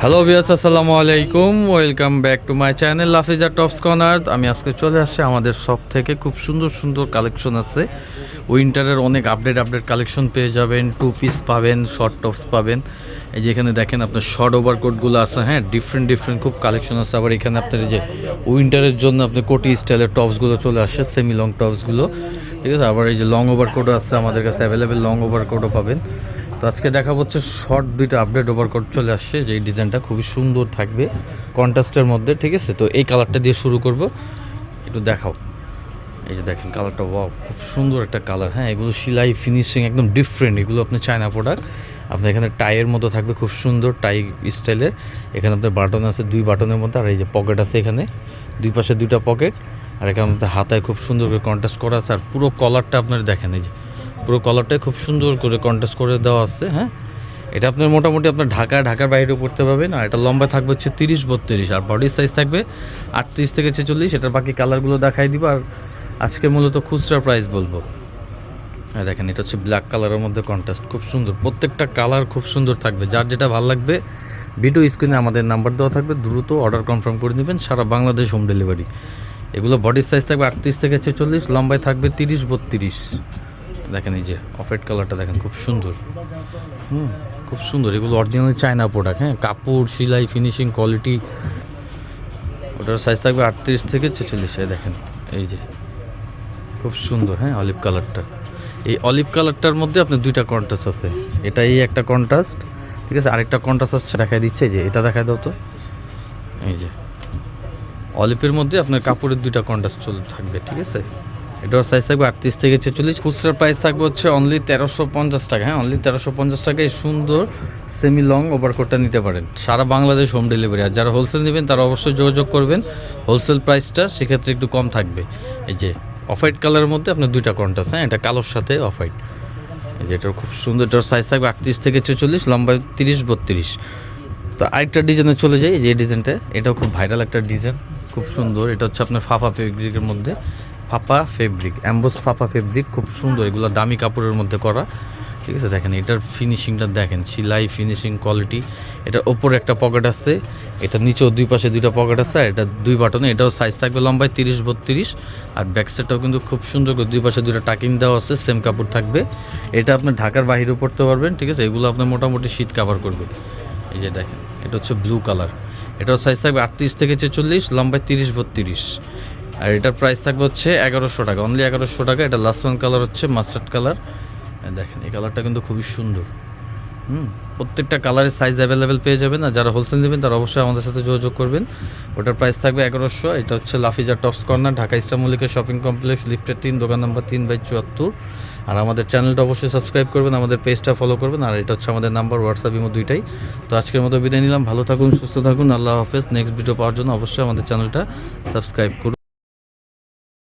Hello viewers, আসসালামু আলাইকুম। Welcome back to my channel Lafiza tops corner. আমি আজকে চলে আসছি আমাদের শপ থেকে। খুব সুন্দর সুন্দর কালেকশন আছে। উইন্টারের অনেক আপডেট কালেকশন পেয়ে যাবেন। টু পিস পাবেন, শর্ট টপস পাবেন। এই যে এখানে দেখেন আপনার শর্ট ওভারকোটগুলো আছে, হ্যাঁ, ডিফারেন্ট খুব কালেকশন আছে। আবার এখানে আপনার এই যে উইন্টারের জন্য আপনি কোটি স্টাইলের টপসগুলো চলে আসছে, সেমি লং টপসগুলো, ঠিক আছে। আবার এই যে লং ওভারকোটও আছে আমাদের কাছে অ্যাভেলেবেল, লং ওভারকোটও পাবেন। তো আজকে দেখা হচ্ছে শর্ট দুইটা আপডেট ওভারকোট চলে আসছে, যে এই ডিজাইনটা খুবই সুন্দর থাকবে কন্ট্রাস্টের মধ্যে, ঠিক আছে। তো এই কালারটা দিয়ে শুরু করব, একটু দেখাও। এই যে দেখেন কালারটা, ওয়াও, খুব সুন্দর একটা কালার, হ্যাঁ। এগুলো সেলাই ফিনিশিং একদম ডিফারেন্ট, এগুলো আপনার চায়না প্রোডাক্ট। আপনার এখানে টাইয়ের মতো থাকবে, খুব সুন্দর টাই স্টাইলের। এখানে আপনার বাটন আছে, দুই বাটনের মধ্যে, আর এই যে পকেট আছে এখানে, দুই পাশে দুইটা পকেট। আর এখানে আপনার হাতায় খুব সুন্দর করে কন্ট্রাস্ট করা আছে। আর পুরো কলারটা আপনার দেখেন, এই যে পুরো কলারটাই খুব সুন্দর করে কন্ট্রাস্ট করে দেওয়া আছে, হ্যাঁ। এটা আপনার মোটামুটি আপনার ঢাকার বাইরেও পড়তে পারবেন। আর এটা লম্বা থাকবে হচ্ছে 30-32, আর বডির সাইজ থাকবে 38 থেকে 46। এটার বাকি কালারগুলো দেখাই দিব। আর আজকে মূলত খুচরা প্রাইস বলবো। হ্যাঁ দেখেন, এটা হচ্ছে ব্ল্যাক কালারের মধ্যে কন্ট্রাস্ট, খুব সুন্দর। প্রত্যেকটা কালার খুব সুন্দর থাকবে। যার যেটা ভালো লাগবে ভিডিও স্ক্রিনে আমাদের নাম্বার দেওয়া থাকবে, দ্রুত অর্ডার কনফার্ম করে নেবেন। সারা বাংলাদেশ হোম ডেলিভারি। এগুলো বডির সাইজ থাকবে 38 থেকে 46, লম্বায় থাকবে 30-32। দেখেন এই যে অফ হোয়াইট কালারটা দেখেন, খুব সুন্দর, খুব সুন্দর। এগুলো অরিজিনাল চায়না প্রোডাক্ট, হ্যাঁ। কাপড়, সেলাই, ফিনিশিং, কোয়ালিটি। ওটার সাইজ থাকবে 38 থেকে 46। দেখেন এই যে খুব সুন্দর, হ্যাঁ, অলিভ কালারটা। এই অলিভ কালারটার মধ্যে আপনার দুইটা কন্ট্রাস্ট আছে। এটা এই একটা কন্ট্রাস্ট, ঠিক আছে। আরেকটা কন্ট্রাস্ট আছে, দেখাই দিচ্ছে, যে এটা দেখাই দাও তো। এই যে অলিভের মধ্যে আপনার কাপড়ের দুইটা কন্ট্রাস্ট চলে থাকবে, ঠিক আছে। এটার সাইজ থাকবে 38 থেকে 46। খুচরা প্রাইস থাকবে হচ্ছে অনলি 1350 টাকা, হ্যাঁ, অনলি 1350 টাকায় সুন্দর সেমি লং ওভারকোটটা নিতে পারেন। সারা বাংলাদেশ হোম ডেলিভারি। আর যারা হোলসেল নেবেন তারা অবশ্যই যোগাযোগ করবেন। হোলসেল প্রাইসটা সেক্ষেত্রে একটু কম থাকবে। এই যে অফ হোয়াইট কালারের মধ্যে আপনার দুইটা কন্ট্রাস্ট, হ্যাঁ, এটা কালোর সাথে অফ হোয়াইট। এই যে এটার খুব সুন্দর, এটার সাইজ থাকবে 38 থেকে 46, লম্বা 30-32। তো আরেকটা ডিজাইনে চলে যাই। যে ডিজাইনটা, এটাও খুব ভাইরাল একটা ডিজাইন, খুব সুন্দর। এটা হচ্ছে আপনার ফাফা ফেব্রিকের মধ্যে, ফাপা ফেব্রিক, অ্যাম্বোস ফাপা ফেব্রিক, খুব সুন্দর। এগুলো দামি কাপড়ের মধ্যে করা, ঠিক আছে। দেখেন এটার ফিনিশিংটা দেখেন, সেলাই ফিনিশিং কোয়ালিটি। এটা ওপরে একটা পকেট আছে, এটা নিচেও দুই পাশে দুইটা পকেট আছে। আর এটা দুই বাটনে, এটাও সাইজ থাকবে লম্বায় 30-32। আর ব্যাক সাইডটাও কিন্তু খুব সুন্দর করে দুই পাশে দুইটা টাকিং দেওয়া আছে, সেম কাপড় থাকবে। এটা আপনার ঢাকার বাইরেও পড়তে পারবেন, ঠিক আছে। এগুলো আপনার মোটামুটি শীত কাভার করবে। এই যে দেখেন, এটা হচ্ছে ব্লু কালার। এটাও সাইজ থাকবে 38 থেকে 46, লম্বায় 30-32। আর এটার প্রাইস থাকবে হচ্ছে 1100 টাকা, অনলি 1100 টাকা। এটা লাস্ট ওয়ান কালার হচ্ছে মাস্টার্ড কালার। দেখেন এই কালারটা কিন্তু খুবই সুন্দর। প্রত্যেকটা কালারের সাইজ অ্যাভেলেবেল পেয়ে যাবেন। আর যারা হোলসেল নেবেন তারা অবশ্যই আমাদের সাথে যোগাযোগ করবেন। ওটার প্রাইস থাকবে 1100। এটা হচ্ছে Lafiza tops corner, Dhaka Easter Mallika shopping complex, লিফটের 3, দোকান নাম্বার 3/74। আর আমাদের চ্যানেলটা অবশ্যই সাবস্ক্রাইব করবেন, আমাদের পেজটা ফলো করবেন। আর এটা হচ্ছে আমাদের নাম্বার, হোয়াটসঅ্যাপ, ইমো দুইটাই। তো আজকের মতো বিদায় নিলাম। ভালো থাকুন, সুস্থ থাকুন, আল্লাহ হাফেজ। নেক্সট ভিডিও পাওয়ার জন্য অবশ্যই আমাদের চ্যানেলটা সাবস্ক্রাইব করুন।